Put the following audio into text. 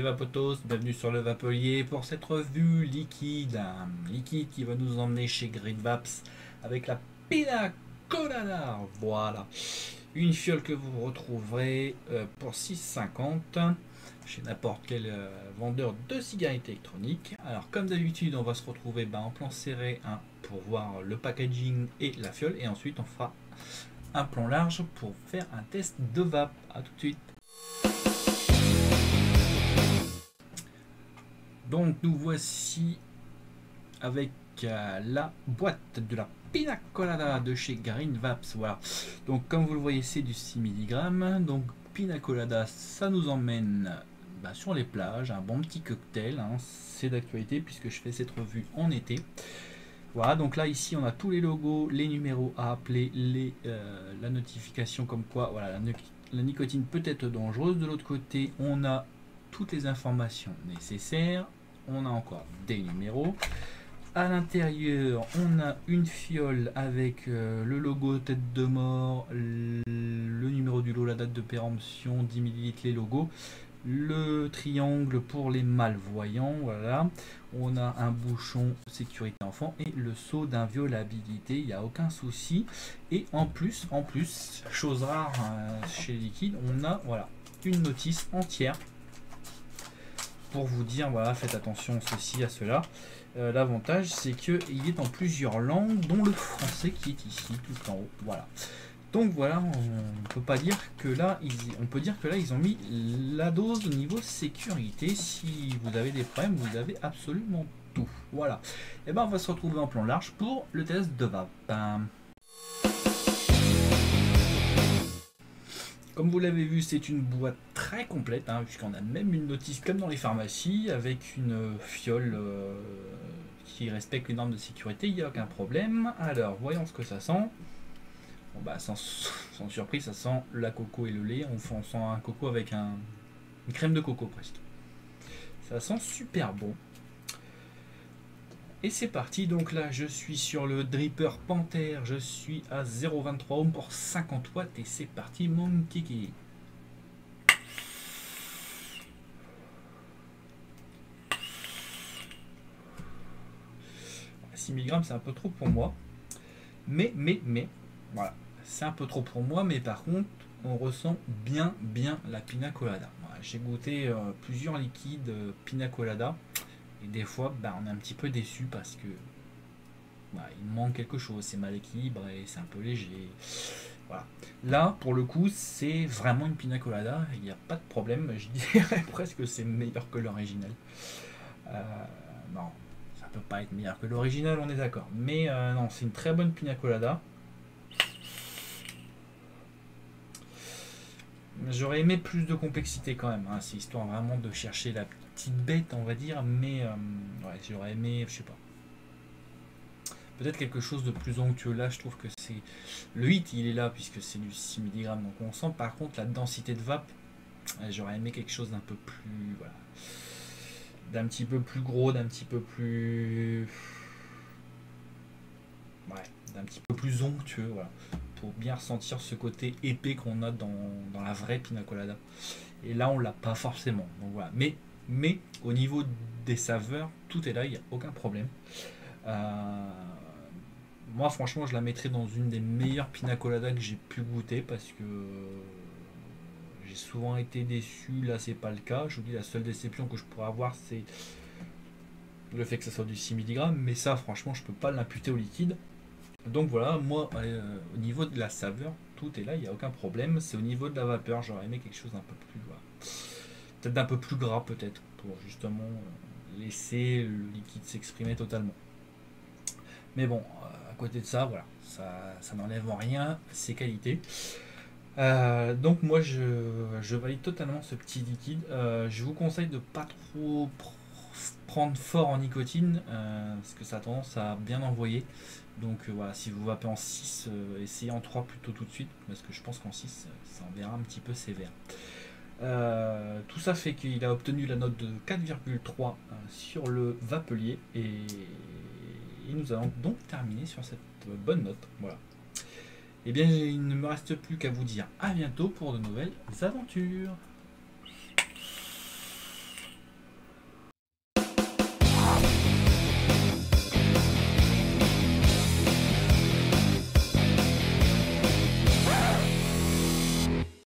Vapotos, bienvenue sur le Vapelier pour cette revue liquide. Un liquide qui va nous emmener chez Green Vaps avec la Pina Colada. Voilà, une fiole que vous retrouverez pour 6,50 chez n'importe quel vendeur de cigarettes électroniques. Alors comme d'habitude, on va se retrouver en plan serré pour voir le packaging et la fiole, et ensuite on fera un plan large pour faire un test de vape. A tout de suite. Donc nous voici avec la boîte de la Pina Colada de chez Green Vaps. Voilà. Donc comme vous le voyez, c'est du 6 mg. Donc Pina Colada, ça nous emmène sur les plages, un bon petit cocktail. C'est d'actualité puisque je fais cette revue en été. Voilà, donc là ici on a tous les logos, les numéros à appeler, la notification comme quoi voilà, la nicotine peut être dangereuse. De l'autre côté, on a toutes les informations nécessaires. On a encore des numéros. À l'intérieur, on a une fiole avec le logo tête de mort, le numéro du lot, la date de péremption, 10 ml les logos, le triangle pour les malvoyants. Voilà. On a un bouchon sécurité enfant et le sceau d'inviolabilité, il n'y a aucun souci. Et en plus, chose rare chez Liquide, on a voilà, une notice entière pour vous dire voilà, faites attention ceci à cela. L'avantage c'est qu'il est en plusieurs langues, dont le français qui est ici tout en haut. Voilà. Donc voilà, on peut pas dire que là, on peut dire que là ils ont mis la dose au niveau sécurité. Si vous avez des problèmes, vous avez absolument tout. Voilà. Et on va se retrouver en plan large pour le test de vape. Comme vous l'avez vu, c'est une boîte très complète, puisqu'on a même une notice comme dans les pharmacies, avec une fiole qui respecte les normes de sécurité, il n'y a aucun problème. Alors, voyons ce que ça sent. Bon, sans surprise, ça sent la coco et le lait. On sent un coco avec une crème de coco presque. Ça sent super bon. Et c'est parti, donc là je suis sur le dripper Panther, je suis à 0,23 ohms pour 50 watts et c'est parti mon kiki. « 6 mg c'est un peu trop pour moi, mais voilà, c'est un peu trop pour moi, mais par contre on ressent bien la Pina Colada. Voilà, j'ai goûté plusieurs liquides Pina Colada. Et des fois, on est un petit peu déçu parce que il manque quelque chose, c'est mal équilibré, c'est un peu léger. Voilà. Là, pour le coup, c'est vraiment une Pina Colada, il n'y a pas de problème. Je dirais presque que c'est meilleur que l'original. Non, ça peut pas être meilleur que l'original, on est d'accord. Mais non, c'est une très bonne Pina Colada. J'aurais aimé plus de complexité quand même. C'est histoire vraiment de chercher la petite bête, on va dire, mais ouais, j'aurais aimé, je sais pas, peut-être quelque chose de plus onctueux. Là je trouve que c'est le hit, il est là puisque c'est du 6 mg, donc on sent. Par contre la densité de vape, j'aurais aimé quelque chose d'un peu plus, voilà, d'un petit peu plus gros, d'un petit peu plus, ouais, d'un petit peu plus onctueux, voilà, pour bien ressentir ce côté épais qu'on a dans la vraie Pina Colada. Et là on l'a pas forcément, donc voilà. Mais au niveau des saveurs, tout est là, il n'y a aucun problème. Moi franchement je la mettrais dans une des meilleures Pina Colada que j'ai pu goûter, parce que j'ai souvent été déçu. Là c'est pas le cas. Je vous dis, la seule déception que je pourrais avoir, c'est le fait que ça soit du 6 mg, mais ça franchement je peux pas l'imputer au liquide. Donc voilà, moi au niveau de la saveur, tout est là, il n'y a aucun problème. C'est au niveau de la vapeur, j'aurais aimé quelque chose d'un peu plus, voilà, peut-être d'un peu plus gras, peut-être, pour justement laisser le liquide s'exprimer totalement. Mais bon, à côté de ça, voilà, ça n'enlève en rien ses qualités. Donc moi je valide totalement ce petit liquide. Je vous conseille de pas trop prendre fort en nicotine, parce que ça a tendance à bien envoyer. Donc voilà, si vous vapez en 6, essayez en 3 plutôt tout de suite, parce que je pense qu'en 6 ça enverra un petit peu sévère. Tout ça fait qu'il a obtenu la note de 4,3 sur le Vapelier, et nous allons donc terminer sur cette bonne note. Voilà. Et bien il ne me reste plus qu'à vous dire à bientôt pour de nouvelles aventures.